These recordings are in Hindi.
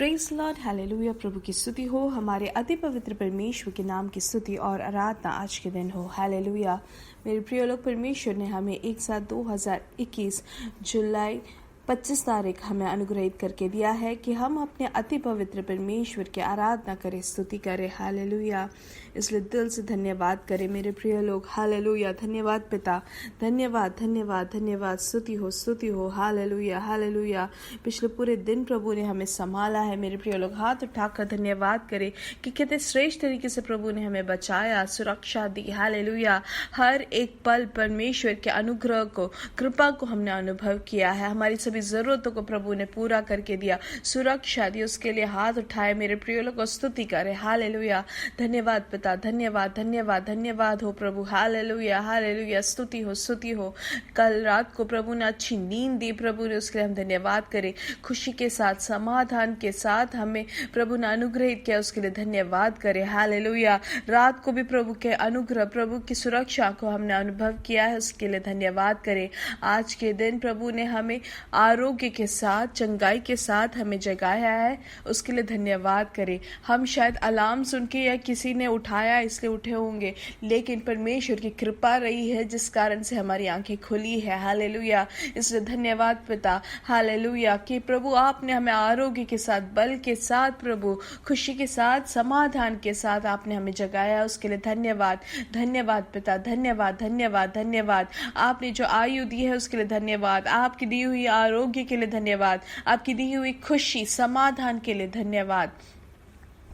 Praise Lord, hallelujah. प्रभु की स्तुति हो, हमारे अति पवित्र परमेश्वर के नाम की स्तुति और आराधना आज के दिन हो। हालेलुया। मेरे प्रिय लोग, परमेश्वर ने हमें एक साथ 2021 जुलाई 25 तारीख हमें अनुग्रहित करके दिया है कि हम अपने अति पवित्र परमेश्वर की आराधना करें, स्तुति करें। हालेलुया। इसलिए दिल से धन्यवाद करें मेरे प्रिय लोग। हालेलुया। धन्यवाद पिता, धन्यवाद धन्यवाद धन्यवाद। स्तुति हो। Hallelujah hallelujah. पिछले पूरे दिन प्रभु ने हमें संभाला है मेरे प्रिय लोग। हाथ उठाकर धन्यवाद करें कि कितने श्रेष्ठ तरीके से प्रभु ने हमें बचाया, सुरक्षा दी। हालेलुया। हर एक पल परमेश्वर के अनुग्रह को, कृपा को हमने अनुभव किया है। हमारी सभी जरूरतों को प्रभु ने पूरा करके दिया, सुरक्षा दी। उसके लिए हाथ उठाए मेरे प्रिय लोग को स्तुति करें। हालेलुया। धन्यवाद पिता, धन्यवाद धन्यवाद धन्यवाद हो प्रभु। Hallelujah hallelujah. स्तुति हो। कल रात को प्रभु ने अच्छी नींद दी, प्रभु ने उसके लिए हम धन्यवाद करें। खुशी के साथ, समाधान के साथ हमें प्रभु ने अनुग्रहित किया, उसके लिए धन्यवाद करें। हालेलुया। रात को भी प्रभु के अनुग्रह, प्रभु की सुरक्षा को हमने अनुभव किया है, उसके लिए धन्यवाद करें। आज के दिन प्रभु ने हमें आरोग्य के साथ, चंगाई के साथ हमें जगाया है, उसके लिए धन्यवाद करें। हम शायद अलार्म सुन के या किसी ने उठाया इसलिए उठे होंगे, लेकिन परमेश्वर की कृपा रही है जिस कारण से हमारी आंखें खुली है। हालेलुया। इसलिए धन्यवाद पिता। हालेलुया कि प्रभु आपने हमें आरोग्य के साथ, बल के साथ, प्रभु खुशी के साथ, समाधान के साथ आपने हमें जगाया, उसके लिए धन्यवाद। धन्यवाद पिता, धन्यवाद धन्यवाद धन्यवाद। आपने जो आयु दी है उसके लिए धन्यवाद। आपकी दी हुई आरोग्य के लिए धन्यवाद। आपकी दी हुई खुशी, समाधान के लिए धन्यवाद।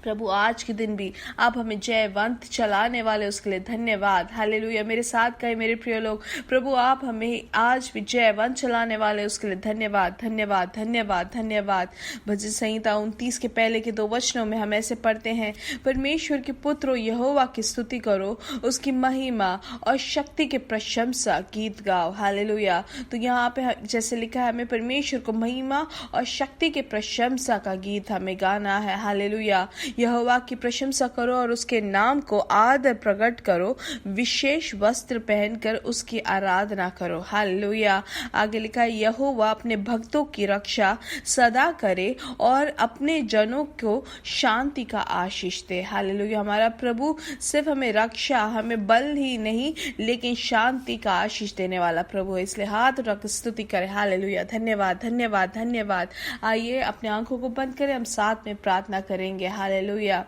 प्रभु आज के दिन भी आप हमें जयवंत चलाने वाले, उसके लिए धन्यवाद। हालेलुया। मेरे साथ कहे मेरे प्रिय लोग, प्रभु आप हमें आज भी जयवंत चलाने वाले, उसके लिए धन्यवाद धन्यवाद धन्यवाद धन्यवाद। भजन संहिता 29 के पहले के 2 वचनों में हम ऐसे पढ़ते हैं, परमेश्वर के पुत्रो यहोवा की स्तुति करो, उसकी महिमा और शक्ति के प्रशंसा गीत गाओ। हालेलुया। तो यहाँ पे जैसे लिखा है, हमें परमेश्वर को महिमा और शक्ति के प्रशंसा का गीत हमें गाना है। हालेलुया। यहोवा की प्रशंसा करो और उसके नाम को आदर प्रकट करो, विशेष वस्त्र पहनकर उसकी आराधना करो। हालेलुया। आगे लिखा है, यहोवा अपने भक्तों की रक्षा सदा करे और अपने जनों को शांति का आशीष दे। हालेलुया। हमारा प्रभु सिर्फ हमें रक्षा, हमें बल ही नहीं, लेकिन शांति का आशीष देने वाला प्रभु है। इसलिए हाथ रख स्तुति करें। हालेलुया। धन्यवाद धन्यवाद धन्यवाद। आइए अपने आंखों को बंद करें, हम साथ में प्रार्थना करेंगे। हालेलुया।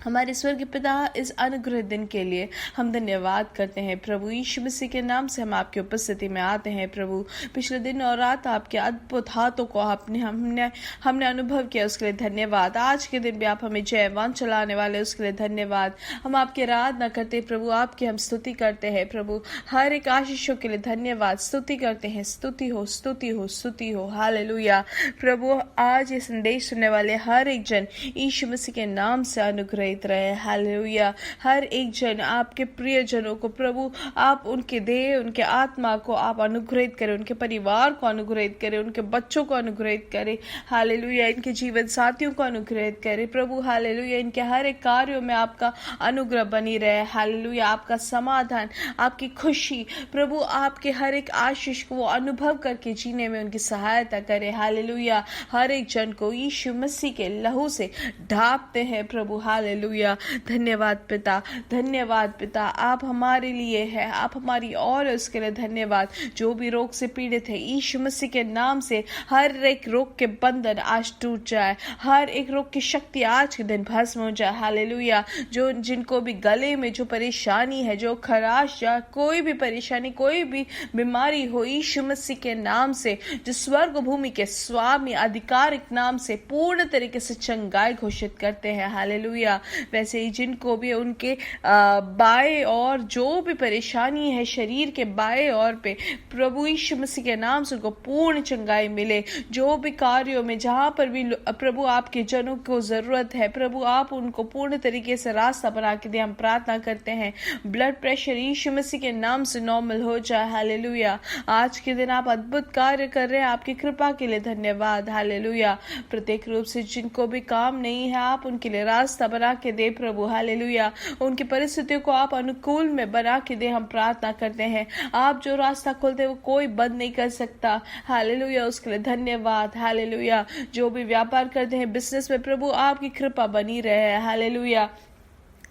हमारे स्वर्गीय पिता, इस अनुग्रह दिन के लिए हम धन्यवाद करते हैं प्रभु। यीशु मसीह के नाम से हम आपकी उपस्थिति में आते हैं प्रभु। पिछले दिन और रात आपके अद्भुत हाथों को हमने अनुभव किया, उसके लिए धन्यवाद। आज के दिन भी आप हमें जयवंत चलाने वाले, उसके लिए धन्यवाद। हम आपकी आराधना करते हैं प्रभु, आपकी हम स्तुति करते हैं प्रभु। हर एक आशीषों के लिए धन्यवाद, स्तुति करते हैं। स्तुति हो। हालेलुया। प्रभु आज ये संदेश सुनने वाले हर एक जन यीशु मसीह के नाम से अनुग्रहित रहे। हालेलुया। हर एक जन, आपके प्रिय जनों को प्रभु आप उनके देह, उनके आत्मा को आप अनुग्रहित करें, उनके परिवार को अनुग्रहित करें, उनके बच्चों को अनुग्रहित करें। हालेलुया। इनके जीवन साथियों को अनुग्रहित करें प्रभु। हालेलुया। इनके हर एक कार्यों में आपका अनुग्रह बनी रहे। हालेलुया। आपका समाधान, आपकी खुशी, प्रभु आपके हर एक आशीष को वो अनुभव करके जीने में उनकी सहायता करें। हालेलुया। हर एक जन को यीशु मसीह के लहू से ढांपते हैं प्रभु। हालेलुया। धन्यवाद पिता, धन्यवाद पिता। आप हमारे लिए है, आप हमारी और उसके लिए धन्यवाद। जो भी रोग से पीड़ित है, यीशु मसीह के नाम से हर एक रोग के बंधन आज टूट जाए, हर एक रोग की शक्ति आज के दिन भस्म हो जाए। हालेलुया। जो जिनको भी गले में जो परेशानी है, जो खराश या कोई भी परेशानी, कोई भी बीमारी हो, यीशु मसीह के नाम से, जो स्वर्ग भूमि के स्वामी आधिकारिक नाम से पूर्ण तरीके से चंगाई घोषित करते हैं। हालेलुया। वैसे ही जिनको भी उनके बाएं और जो भी परेशानी है शरीर के बाएं और पे, प्रभु यीशु मसीह के नाम से उनको पूर्ण चंगाई मिले। जो भी कार्यों में, जहां पर भी प्रभु आपके जनों को जरूरत है, प्रभु आप उनको पूर्ण तरीके से रास्ता बना के दे। हम प्रार्थना करते हैं ब्लड प्रेशर यीशु मसीह के नाम से नॉर्मल हो जाए। हालेलुया। आज के दिन आप अद्भुत कार्य कर रहे हैं, आपकी कृपा के लिए धन्यवाद। हालेलुया। प्रत्येक रूप से जिनको भी काम नहीं है, आप उनके लिए रास्ता बना के दे प्रभु, हालेलुया। उनकी परिस्थितियों को आप अनुकूल में बना के दे, हम प्रार्थना करते हैं। आप जो रास्ता खोलते हैं वो कोई बंद नहीं कर सकता, हालेलुया। उसके लिए धन्यवाद, हालेलुया। जो भी व्यापार करते हैं, बिजनेस में प्रभु आपकी कृपा बनी रहे, हालेलुया।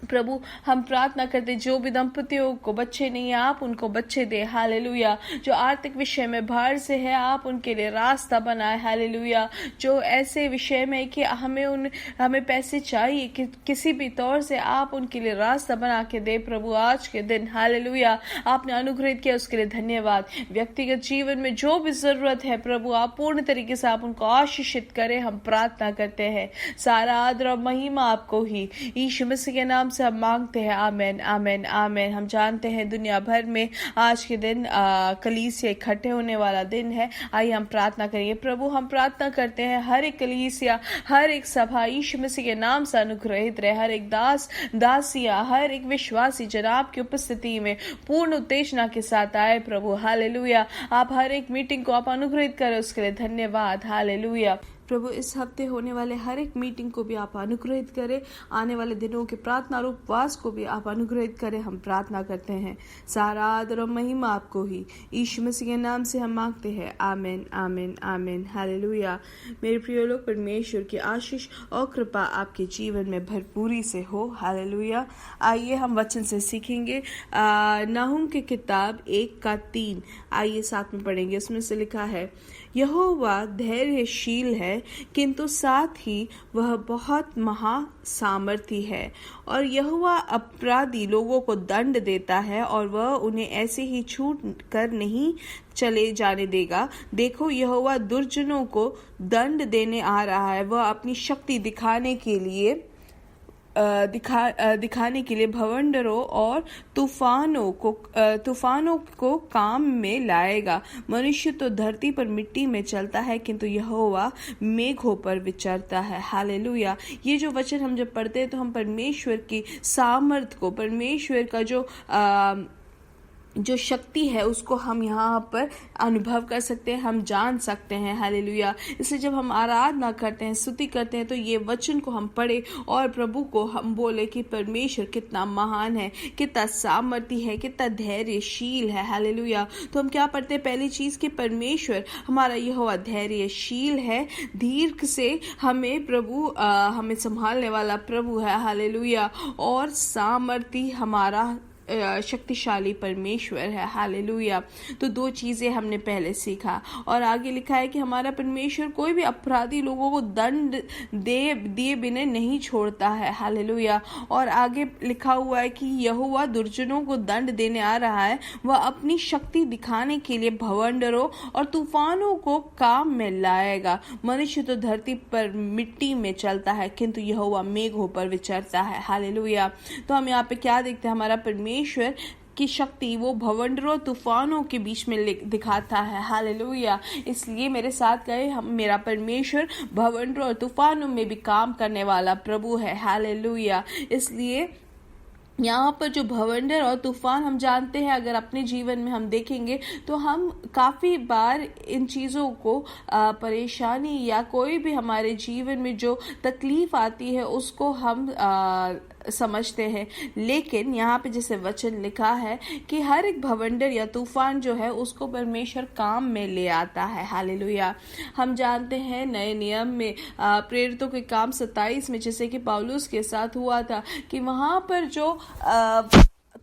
प्रभु हम प्रार्थना करते, जो भी दंपतियों को बच्चे नहीं है आप उनको बच्चे दे, हालेलुया। जो आर्थिक विषय में बाहर से है आप उनके लिए रास्ता बनाए, हालेलुया। जो ऐसे विषय में कि हमें पैसे चाहिए कि किसी भी तौर से आप उनके लिए रास्ता बना के दे प्रभु आज के दिन, हालेलुया। आपने अनुग्रहित किया उसके लिए धन्यवाद। व्यक्तिगत जीवन में जो भी जरूरत है प्रभु आप पूर्ण तरीके से आप उनको आशीषित करें, हम प्रार्थना करते हैं। सारा आदर और महिमा आपको ही यीशु मसीह के नाम से हम मांगते हैं, आमेन आमेन आमेन। हम जानते हैं दुनिया भर में आज के दिन कलीसिया इकट्ठे होने वाला दिन है। आइए हम प्रार्थना करिए। प्रभु हम प्रार्थना करते हैं हर एक कलीसिया, हर एक सभा यीशु मसीह के नाम से अनुग्रहित रहे। हर एक दास दासिया, हर एक विश्वासी जनाब की उपस्थिति में पूर्ण उत्तेजना के साथ आए प्रभु, हालेलुया। आप हर एक मीटिंग को आप अनुग्रहित करें, उसके लिए धन्यवाद, हालेलुया। प्रभु इस हफ्ते होने वाले हर एक मीटिंग को भी आप अनुग्रहित करें, आने वाले दिनों के प्रार्थना और उपवास को भी आप अनुग्रहित करें, हम प्रार्थना करते हैं। सारा आदर और महिमा आपको ही यीशु मसीह के नाम से हम मांगते हैं, आमेन आमेन आमेन, हालेलुया। मेरे प्रिय लोग, परमेश्वर की आशीष और कृपा आपके जीवन में भरपूरी से हो, हालेलुया। आइए हम वचन से सीखेंगे नाहुम की किताब 1:3। आइए साथ में पढ़ेंगे। उसमें से लिखा है, यहोवा धैर्यशील है किंतु साथ ही वह बहुत महासामर्थी है, और यहोवा अपराधी लोगों को दंड देता है और वह उन्हें ऐसे ही छूट कर नहीं चले जाने देगा। देखो यहोवा दुर्जनों को दंड देने आ रहा है, वह अपनी शक्ति दिखाने के लिए भवंडरों और तूफानों को काम में लाएगा। मनुष्य तो धरती पर मिट्टी में चलता है किंतु यहोवा मेघों पर विचरता है, हालेलुया। ये जो वचन हम जब पढ़ते हैं तो हम परमेश्वर की सामर्थ को, परमेश्वर का जो शक्ति है उसको हम यहाँ पर अनुभव कर सकते हैं, हम जान सकते हैं, हालेलुया। इसलिए जब हम आराधना करते हैं, स्तुति करते हैं, तो ये वचन को हम पढ़े और प्रभु को हम बोले कि परमेश्वर कितना महान है, कितना सामर्थी है, कितना धैर्यशील है, हालेलुया। तो हम क्या पढ़ते हैं? पहली चीज कि परमेश्वर हमारा यहोवा धैर्यशील है, दीर्घ से हमें प्रभु हमें संभालने वाला प्रभु है, हालेलुया। और सामर्थी हमारा शक्तिशाली परमेश्वर है, हालेलुया। तो दो चीजें हमने पहले सीखा। और आगे लिखा है कि हमारा परमेश्वर कोई भी अपराधी लोगों को दंड दिए बिना नहीं छोड़ता है, हालेलुया। और आगे लिखा हुआ है कि यहोवा दुर्जनों को दंड देने आ रहा है, वह अपनी शक्ति दिखाने के लिए भवंडरों और तूफानों को काम में लाएगा। मनुष्य तो धरती पर मिट्टी में चलता है किंतु यहोवा मेघों पर विचरता है, हालेलुया। तो हम यहाँ पे क्या देखते हैं? हमारा परमेश्वर की शक्ति वो भवंडरों तूफानों के बीच में दिखाता है, हालेलुया। इसलिए मेरे साथ कहे, मेरा परमेश्वर भवंडरों और तूफानों में भी काम करने वाला प्रभु है, हालेलुया। इसलिए यहाँ पर जो भवंडर और तूफान हम जानते हैं, अगर अपने जीवन में हम देखेंगे तो हम काफ़ी बार इन चीज़ों को परेशानी या कोई भी हमारे जीवन में जो तकलीफ आती है उसको हम समझते हैं। लेकिन यहाँ पे जैसे वचन लिखा है कि हर एक भवंडर या तूफान जो है उसको परमेश्वर काम में ले आता है, हालेलुया। हम जानते हैं नए नियम में प्रेरितों के काम 27 में जैसे कि पौलुस के साथ हुआ था कि वहाँ पर जो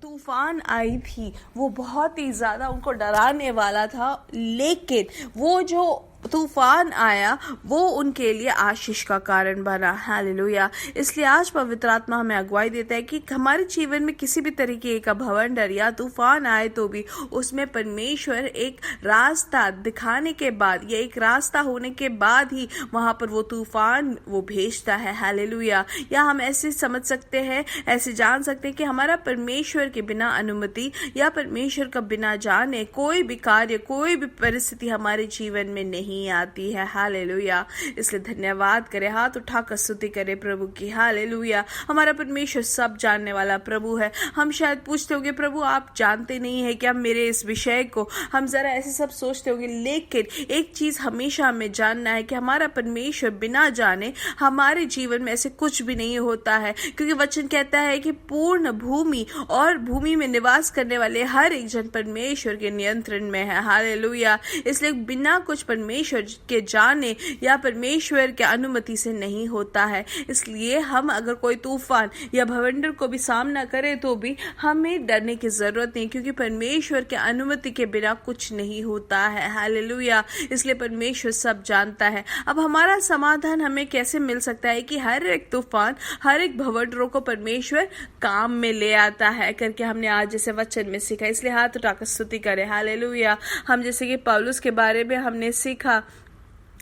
तूफान आई थी वो बहुत ही ज्यादा उनको डराने वाला था, लेकिन वो जो तूफान आया वो उनके लिए आशीष का कारण बना, हालेलुया। इसलिए आज पवित्र आत्मा हमें अगुवाई देता है कि हमारे जीवन में किसी भी तरीके का भवंडर या तूफान आए तो भी उसमें परमेश्वर एक रास्ता दिखाने के बाद या एक रास्ता होने के बाद ही वहां पर वो तूफान वो भेजता है, हालेलुया। या हम ऐसे समझ सकते हैं, ऐसे जान सकते हैं कि हमारा परमेश्वर के बिना अनुमति या परमेश्वर का बिना जाने कोई भी कार्य, कोई भी परिस्थिति हमारे जीवन में नहीं नहीं आती है। हालेलुया। इसलिए धन्यवाद करें, हाथ उठाकर स्तुति करें प्रभु की। हालेलुया। हमारा परमेश्वर सब जानने वाला प्रभु है। हम शायद पूछते होंगे प्रभु आप जानते नहीं है क्या मेरे इस विषय को, हम जरा ऐसे सब सोचते होंगे, लेकिन एक चीज हमेशा हमें जानना है कि हमारा परमेश्वर बिना जाने हमारे जीवन में ऐसे कुछ भी नहीं होता है, क्योंकि वचन कहता है कि पूर्ण भूमि और भूमि में निवास करने वाले हर एक जन परमेश्वर के नियंत्रण में है। हालेलुया। इसलिए बिना कुछ परमेश्वर के जाने या परमेश्वर के अनुमति से नहीं होता है। इसलिए हम अगर कोई तूफान या भवंडर को भी सामना करें तो भी हमें डरने की जरूरत नहीं, क्योंकि परमेश्वर के अनुमति के बिना कुछ नहीं होता है। हालेलुया। इसलिए परमेश्वर सब जानता है। अब हमारा समाधान हमें कैसे मिल सकता है कि हर एक तूफान, हर एक भवंडरों को परमेश्वर काम में ले आता है करके हमने आज जैसे वचन में सीखा। इसलिए हाथ उठाकर स्तुति करें। हालेलुया। हम जैसे कि पौलुस के बारे में हमने सीखा,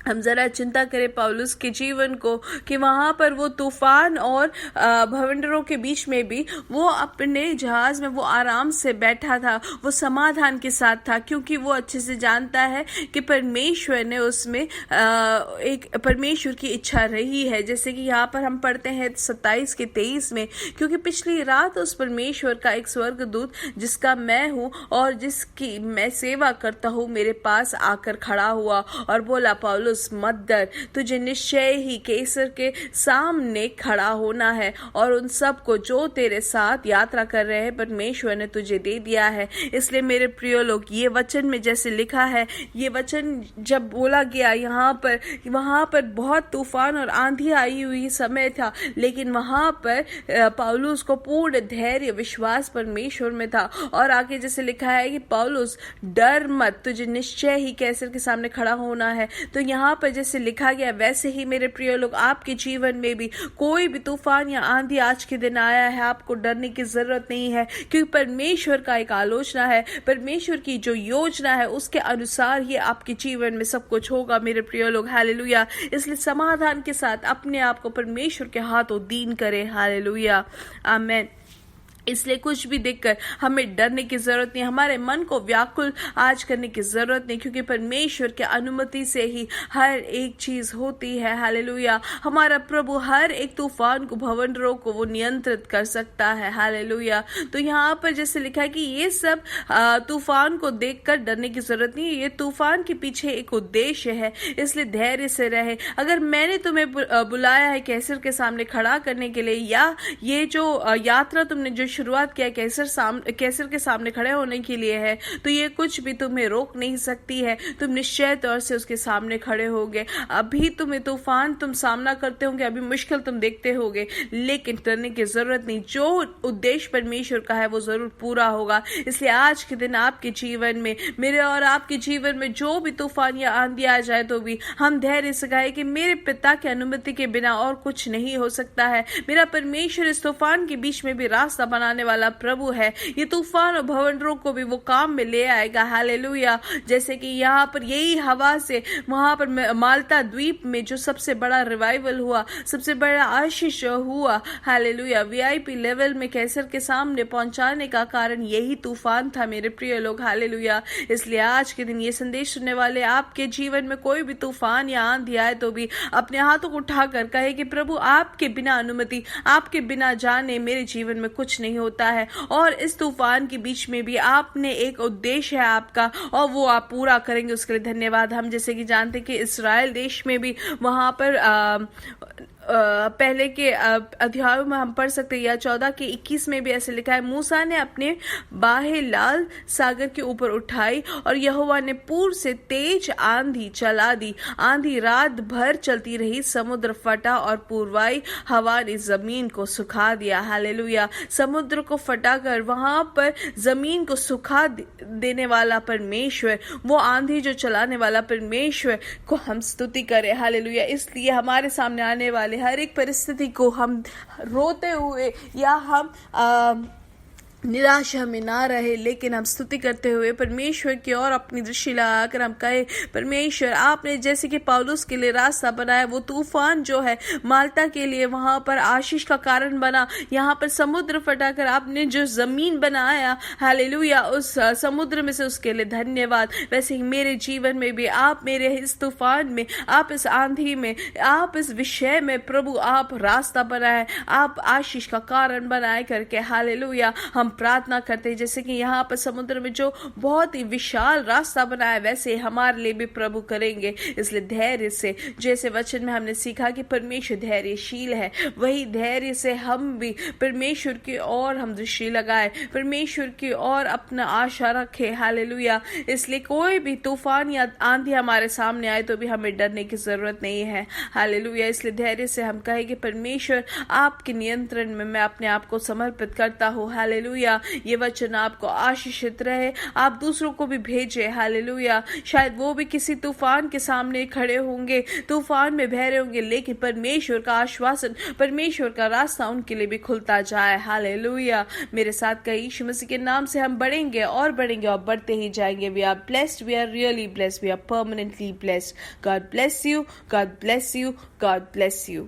हम जरा चिंता करें पौलुस के जीवन को कि वहां पर वो तूफान और भवंडरों के बीच में भी वो अपने जहाज में वो आराम से बैठा था, वो समाधान के साथ था, क्योंकि वो अच्छे से जानता है कि परमेश्वर ने उसमें एक परमेश्वर की इच्छा रही है। जैसे कि यहाँ पर हम पढ़ते हैं 27 के 23 में, क्योंकि पिछली रात उस परमेश्वर का एक स्वर्गदूत जिसका मैं हूँ और जिसकी मैं सेवा करता हूँ मेरे पास आकर खड़ा हुआ और बोला पौलुस मत डर, तुझे निश्चय ही कैसर के सामने खड़ा होना है और उन सब को जो तेरे साथ यात्रा कर रहे हैं परमेश्वर ने तुझे दे दिया है। इसलिए मेरे प्रिय लोग, ये वचन में जैसे लिखा है, ये वचन जब बोला गया यहाँ पर, वहां पर बहुत तूफान और आंधी आई हुई समय था, लेकिन वहां पर पौलुस को पूर्ण धैर्य विश्वास परमेश्वर में था। और आगे जैसे लिखा है कि पौलुस डर मत, तुझे निश्चय ही कैसर के सामने खड़ा होना है। तो यहाँ पर जैसे लिखा गया वैसे ही मेरे प्रिय लोग आपके जीवन में भी कोई भी तूफान या आंधी आज के दिन आया है, आपको डरने की जरूरत नहीं है, क्योंकि परमेश्वर का एक आलोचना है, परमेश्वर की जो योजना है उसके अनुसार ही आपके जीवन में सब कुछ होगा मेरे प्रिय लोग। हालेलुया। इसलिए समाधान के साथ अपने आप को परमेश्वर के हाथों दीन करें। हालेलुया। आमीन। इसलिए कुछ भी देखकर हमें डरने की जरूरत नहीं, हमारे मन को व्याकुल आज करने की जरूरत नहीं, क्योंकि परमेश्वर के अनुमति से ही हर एक चीज होती है। हालेलुया। हमारा प्रभु हर एक तूफान को, भवंडरों को वो नियंत्रित कर सकता है। हालेलुया। तो यहाँ पर जैसे लिखा है कि ये सब तूफान को देखकर डरने की जरूरत नहीं, ये तूफान के पीछे एक उद्देश्य है, इसलिए धैर्य से रहे। अगर मैंने तुम्हें बुलाया है कैसर के सामने खड़ा करने के लिए, या ये जो यात्रा तुमने जो शुरुआत किया कैसर के सामने खड़े होने के लिए है, तो ये कुछ भी तुम्हें रोक नहीं सकती है। तुम निश्चय तौर से उसके सामने खड़े होगे। अभी तुम्हें तूफान तुम सामना करते होंगे, अभी मुश्किल तुम देखते होगे, लेकिन डरने की जरूरत नहीं। जो उद्देश्य परमेश्वर का है वो जरूर पूरा होगा। इसलिए आज के दिन आपके जीवन में, मेरे और आपके जीवन में जो भी तूफान या आंधी आ जाए तो भी हम धैर्य से कहें कि मेरे पिता की अनुमति के बिना और कुछ नहीं हो सकता है। मेरा परमेश्वर इस तूफान के बीच में भी रास्ता बनाने वाला प्रभु है। ये तूफान और भवंडरों को भी वो काम में ले आएगा। हालेलुया। जैसे कि यहाँ पर यही हवा से वहां पर माल्टा द्वीप में जो सबसे बड़ा रिवाइवल हुआ, सबसे बड़ा आशीष हुआ, हालेलुया, वीआईपी लेवल में कैसर के सामने पहुंचाने का कारण यही तूफान था मेरे प्रिय लोग। हालेलुया। इसलिए आज के दिन ये संदेश सुनने वाले आपके जीवन में कोई भी तूफान या आंधी आए तो भी अपने हाथों को उठाकर कहे कि प्रभु आपके बिना अनुमति, आपके बिना जाने मेरे जीवन में कुछ नहीं होता है, और इस तूफान के बीच में भी आपने एक उद्देश्य है आपका और वो आप पूरा करेंगे, उसके लिए धन्यवाद। हम जैसे कि जानते कि इस्राएल देश में भी वहां पर पहले के अध्यायों में हम पढ़ सकते हैं, या 14 के 21 में भी ऐसे लिखा है, मूसा ने अपने बाहें लाल सागर के ऊपर उठाई और यहोवा ने पूर्व से तेज आंधी चला दी। आंधी रात भर चलती रही, समुद्र फटा और पूर्वाई हवा ने जमीन को सुखा दिया। हालेलुया। समुद्र को फटाकर वहां पर जमीन को सुखा देने वाला परमेश्वर, वो आंधी जो चलाने वाला परमेश्वर को हम स्तुति करें। हालेलुया। इसलिए हमारे सामने आने वाले हर एक परिस्थिति को हम रोते हुए या हम निराशा हमें ना रहे, लेकिन हम स्तुति करते हुए परमेश्वर की ओर अपनी दृष्टि लगाकर हम कहे, परमेश्वर आपने जैसे कि पौलुस के लिए रास्ता बनाया, वो तूफान जो है माल्टा के लिए वहां पर आशीष का कारण बना, यहाँ पर समुद्र फटाकर आपने जो जमीन बनाया, हालेलुया, उस समुद्र में से उसके लिए धन्यवाद। वैसे ही मेरे जीवन में भी आप मेरे इस तूफान में, आप इस आंधी में, आप इस विषय में प्रभु आप रास्ता बनाए, आप आशीष का कारण बनाए करके, हालेलुया, हम प्रार्थना करते हैं। जैसे कि यहाँ पर समुद्र में जो बहुत ही विशाल रास्ता बनाया, वैसे हमारे लिए भी प्रभु करेंगे। इसलिए धैर्य से, जैसे वचन में हमने सीखा कि परमेश्वर धैर्यशील है, वही धैर्य से हम भी परमेश्वर की ओर हम दृष्टि लगाए, परमेश्वर की ओर अपना आशा रखे, हालेलुया। इसलिए कोई भी तूफान या आंधी हमारे सामने आए तो भी हमें डरने की जरूरत नहीं है, हालेलुया। इसलिए धैर्य से हम कहें कि परमेश्वर आपके नियंत्रण में मैं अपने आप को समर्पित करता हूँ, हालेलुया। ये वचन आपको आशीषित रहे, आप दूसरों को भी भेजे, हालेलुया। शायद वो भी किसी तूफान के सामने खड़े होंगे, तूफान में बह रहे होंगे, लेकिन परमेश्वर का आश्वासन, परमेश्वर का रास्ता उनके लिए भी खुलता जाए, हालेलुया। मेरे साथ कई यीशु मसीह के नाम से हम बढ़ेंगे और बढ़ते ही जाएंगे। We are blessed, we are really blessed, we are permanently blessed. God bless you, God bless you, God bless you.